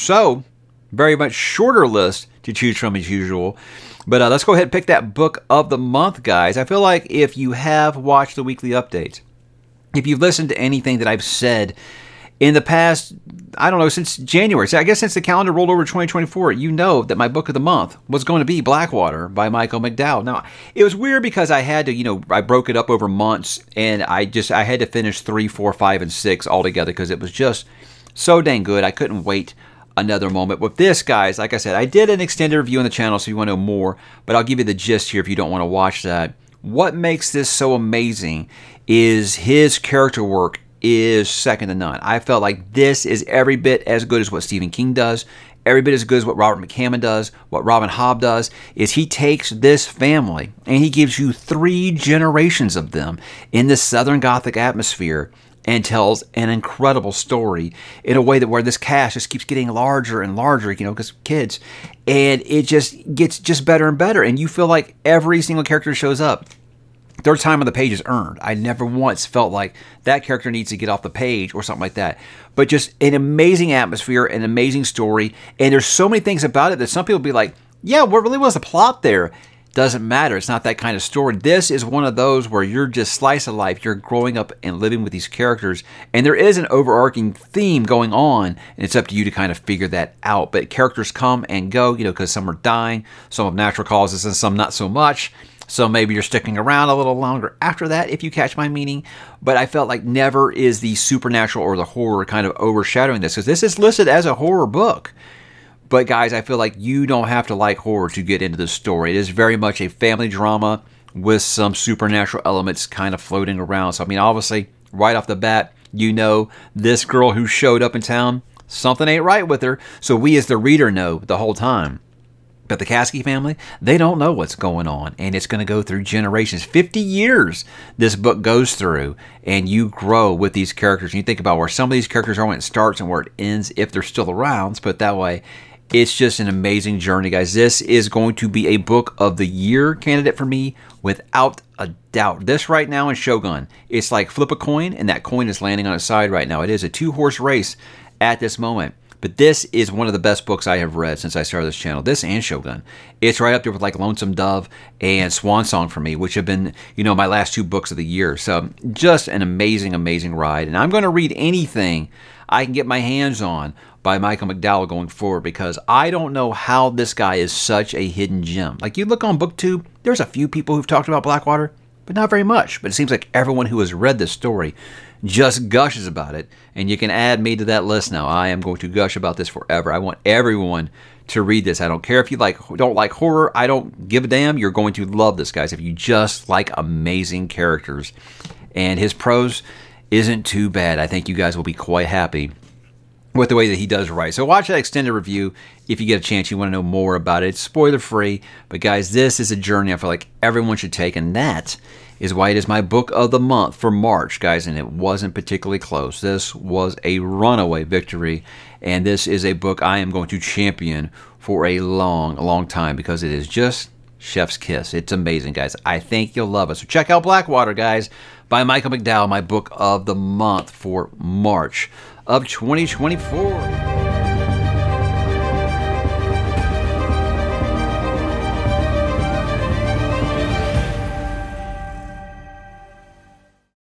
So, very much shorter list to choose from as usual. But let's go ahead and pick that book of the month, guys. I feel like if you have watched the weekly updates, if you've listened to anything that I've said in the past, I don't know, since January, so I guess since the calendar rolled over to 2024, you know that my book of the month was going to be Blackwater by Michael McDowell. Now, it was weird because I had to, I broke it up over months, and I had to finish 3, 4, 5, and 6 all together because it was just so dang good. I couldn't wait another moment. With this, guys, like I said, I did an extended review on the channel, so if you want to know more, but I'll give you the gist here if you don't want to watch that. What makes this so amazing is his character work is second to none. I felt like this is every bit as good as what Stephen King does, every bit as good as what Robert McCammon does, what Robin Hobb does, is he takes this family and he gives you 3 generations of them in this Southern Gothic atmosphere and tells an incredible story in a way that where this cast just keeps getting larger and larger, because kids, and it just gets just better and better, and you feel like every single character shows up. Their time on the page is earned. I never once felt like that character needs to get off the page or something like that. But just an amazing atmosphere, an amazing story, and there's so many things about it that some people be like, yeah, what really was the plot there? Doesn't matter. It's not that kind of story. This is one of those where you're just slice of life. You're growing up and living with these characters, and there is an overarching theme going on, and it's up to you to kind of figure that out. But characters come and go, because some are dying, some of natural causes, and some not so much. So maybe you're sticking around a little longer after that, if you catch my meaning. But I felt like never is the supernatural or the horror kind of overshadowing this, because this is listed as a horror book. But guys, I feel like you don't have to like horror to get into this story. It is very much a family drama with some supernatural elements kind of floating around. So, I mean, obviously, right off the bat, this girl who showed up in town, something ain't right with her. So we as the reader know the whole time. But the Caskey family, they don't know what's going on, and it's going to go through generations. 50 years this book goes through, and you grow with these characters. And you think about where some of these characters are when it starts and where it ends, if they're still around. Let's put it that way. It's just an amazing journey, guys. This is going to be a book of the year candidate for me, without a doubt. This right now in Shogun, it's like flip a coin, and that coin is landing on its side right now. It is a 2-horse race at this moment. But this is one of the best books I have read since I started this channel. This and Shogun. It's right up there with like Lonesome Dove and Swan Song for me, which have been, my last 2 books of the year. So just an amazing, amazing ride. And I'm going to read anything I can get my hands on by Michael McDowell going forward, because I don't know how this guy is such a hidden gem. Like, you look on BookTube, there's a few people who've talked about Blackwater, but not very much. But it seems like everyone who has read this story just gushes about it, and you can add me to that list now. I am going to gush about this forever. I want everyone to read this. I don't care if you don't like horror. I don't give a damn. You're going to love this, guys, if you just like amazing characters. And his prose isn't too bad. I think you guys will be quite happy with the way that he does write. So watch that extended review if you get a chance. You want to know more about it. It's spoiler free, but guys, this is a journey I feel like everyone should take, and that is why it is my book of the month for March, guys, and it wasn't particularly close. This was a runaway victory, and this is a book I am going to champion for a long, long time, because it is just chef's kiss. It's amazing, guys. I think you'll love it. So check out Blackwater, guys, by Michael McDowell, my book of the month for March of 2024.